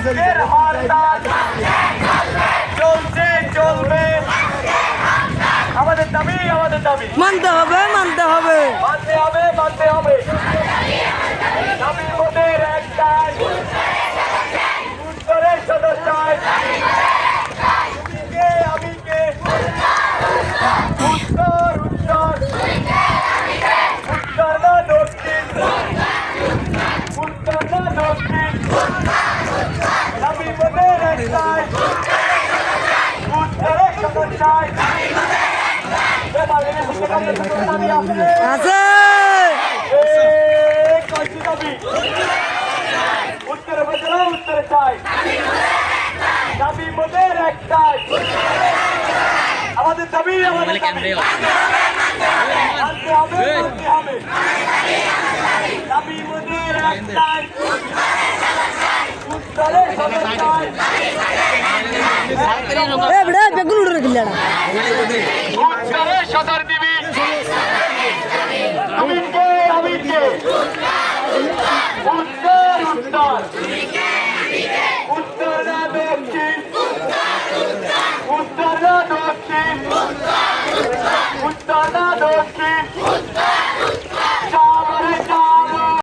আজকের হরতাল চলছে চলবে, আমাদের দাবি মানতে হবে মানতে হবে দাবি মোদের একটাই, উত্তরের সদস্যায় তুমি কে আমি কে, উত্তর উত্তর উত্তর না দক্ষিণ, উত্তর না দক্ষিণ, দাবি মোদের একটাই, উত্তরের সদস্যায় আছে উত্তরে বদলা উত্তরে চাই, দাবি মোদের একটাই, আমাদের দাবি মানতে হবে দাবি মোদের একটাই, উত্তরে উত্তরে সদর দিবি আমি কে উত্তর উত্তর